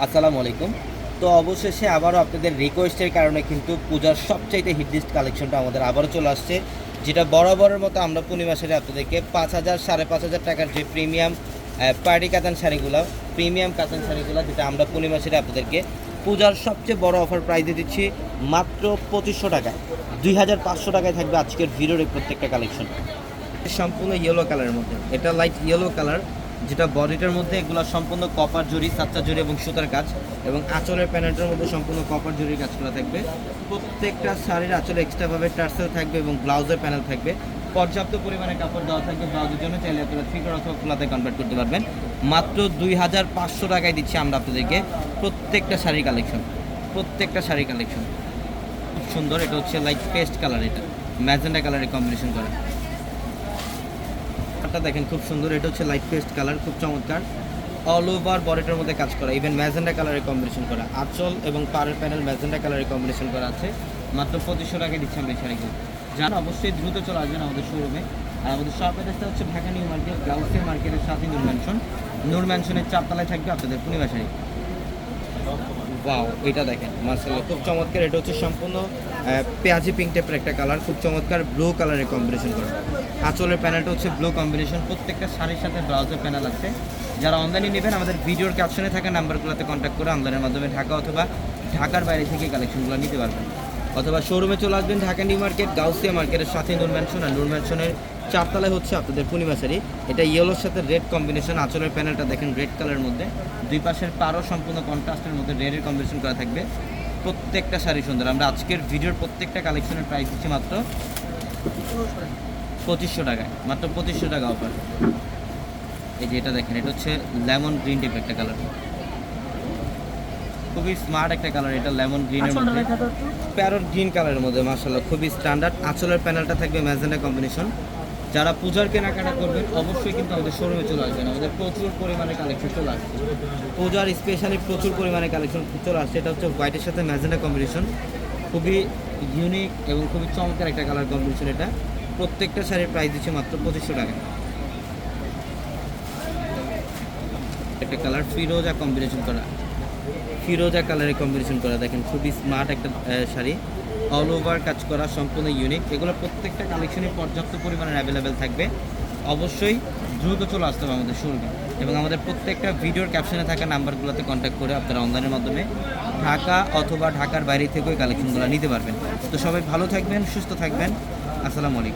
আসসালামু আলাইকুম। তো অবশেষে আবারও আপনাদের রিকোয়েস্টের কারণে কিন্তু পূজার সবচাইতে হিট লিস্ট কালেকশনটা আমাদের আবারও চলে আসছে, যেটা বরাবরের মতো আমরা পূর্ণিমা শাড়ি আপনাদেরকে 5,000 5,500 টাকার যে প্রিমিয়াম পার্টি কাতান শাড়িগুলো, প্রিমিয়াম কাতান শাড়িগুলো, যেটা আমরা পূর্ণিমা শাড়ি আপনাদেরকে পূজার সবচেয়ে বড় অফার প্রাইসে দিচ্ছি মাত্র 2500 টাকায়। 2,500 টাকায় থাকবে আজকের ভিডিওর এই প্রত্যেকটা কালেকশন। সম্পূর্ণ ইয়েলো কালারের মধ্যে, এটা লাইট ইয়েলো কালার, যেটা বডিটার মধ্যে এগুলো সম্পূর্ণ কপার জরি, সাচ্চা জরি এবং সুতার কাজ, এবং আঁচলের প্যানেলটার মধ্যে সম্পূর্ণ কপার জরির কাজ করা থাকবে। প্রত্যেকটা শাড়ির আঁচলে এক্সট্রাভাবে টার্সেল থাকবে এবং ব্লাউজের প্যানেল থাকবে। পর্যাপ্ত পরিমাণে কাপড় দেওয়া থাকবে ব্লাউজের জন্য, চাইলে আপনারা ফিগার অথবা ফুলাতে কনভার্ট করতে পারবেন। মাত্র 2,500 টাকায় দিচ্ছি আমরা আপনাদেরকে প্রত্যেকটা শাড়ির কালেকশন। খুব সুন্দর, এটা হচ্ছে লাইট পেস্ট কালার, এটা ম্যাজেন্ডা কালারের কম্বিনেশন করা। দেখেন খুব সুন্দর, এটা হচ্ছে লাইট পেস্ট কালার, খুব চমৎকার। অল ওভার বডিটার মধ্যে কাজ করা, ইভেন ম্যাজেন্ডা কালারের কম্বিনেশন করা, আঁচল এবং পাড়ের প্যানেল ম্যাজেন্ডা কালারের কম্বিনেশন করা আছে। মাত্র 2500 টাকায় দিচ্ছি আমরা এই শাড়িগুলো। যারা অবশ্যই দ্রুত চলে আসবেন আমাদের শোরুমে। আর আমাদের শপ অ্যাড্রেসটা হচ্ছে ঢাকা নিউ মার্কেট, গাউসিয়া মার্কেটের সাথে নূর ম্যানশনের 4 তলায় থাকবে আপনাদের পূর্ণিমা শাড়ি। ওয়াও, এটা দেখেন মাশাআল্লাহ খুব চমৎকার। এটা হচ্ছে সম্পূর্ণ পেঁয়াজি পিঙ্ক টাইপের একটা কালার, খুব চমৎকার ব্লু কালারের কম্বিনেশন করা। আঁচলের প্যানেলটা হচ্ছে ব্লু কম্বিনেশন, প্রত্যেকটা শাড়ির সাথে ব্লাউজের প্যানেল আছে। যারা অনলাইনে নেবেন আমাদের ভিডিওর ক্যাপশনে থাকা নাম্বারগুলোতে কন্ট্যাক্ট করে অনলাইনের মাধ্যমে ঢাকা অথবা ঢাকার বাইরে থেকে কালেকশনগুলো নিতে পারবেন, অথবা শোরুমে চলে আসবেন ঢাকা নিউ মার্কেট, গাউসিয়া মার্কেটের সাথে নূর ম্যানশন। আর নূর ম্যানশনের 4 তলায় হচ্ছে আপনাদের পূর্ণিমা শাড়ি। এটা ইয়েলোর সাথে রেড কম্বিনেশন, আঁচলের প্যানেলটা দেখেন রেড কালারের মধ্যে, দুই পাশের পাড়ও সম্পূর্ণ কন্ট্রাস্টের মধ্যে রেডের কম্বিনেশন করা থাকবে। প্রত্যেকটা শাড়ি সুন্দর। আমরা আজকের ভিডিওর প্রত্যেকটা কালেকশনের প্রাইস দিচ্ছি মাত্র 2500 টাকায়, মাত্র 2500 টাকা অফার। এই যে এটা দেখেন, এটা হচ্ছে লেমন গ্রিন টাইপ একটা কালার, খুবই স্মার্ট একটা কালার। এটা লেমন গ্রিনের মধ্যে, প্যারট গ্রিন কালারের মধ্যে, মাশাআল্লাহ খুবই স্ট্যান্ডার্ড। আঁচলের প্যানেলটা থাকবে ম্যাজেন্ডা কম্বিনেশন। যারা পূজার কেনাকাটা করবেন অবশ্যই কিন্তু আমাদের শোরুমে চলে আসবেন, আমাদের প্রচুর পরিমাণে কালেকশন চলে আসছে। পূজার স্পেশালি প্রচুর পরিমাণে কালেকশন চলে আসছে। এটা হচ্ছে হোয়াইটের সাথে ম্যাজেন্ডা কম্বিনেশন, খুবই ইউনিক এবং খুবই চমৎকার একটা কালার কম্বিনেশন। এটা প্রত্যেকটা শাড়ির প্রাইস দিচ্ছে মাত্র 2500 টাকা। একটা কালার ফিরোজা কম্বিনেশন করা, ফিরোজা কালারের কম্বিনেশন করা, দেখেন খুবই স্মার্ট একটা শাড়ি, অল ওভার কাজ করা, সম্পূর্ণ ইউনিক। এগুলো প্রত্যেকটা কালেকশনে পর্যাপ্ত পরিমাণে অ্যাভেলেবেল থাকবে। অবশ্যই দ্রুত চলে আসতে হবে আমাদের শোরুমে, এবং আমাদের প্রত্যেকটা ভিডিওর ক্যাপশনে থাকা নাম্বারগুলোতে কন্ট্যাক্ট করে আপনারা অনলাইনের মাধ্যমে ঢাকা অথবা ঢাকার বাইরে থেকেও কালেকশনগুলো নিতে পারবেন। তো সবাই ভালো থাকবেন, সুস্থ থাকবেন। আসসালামু আলাইকুম।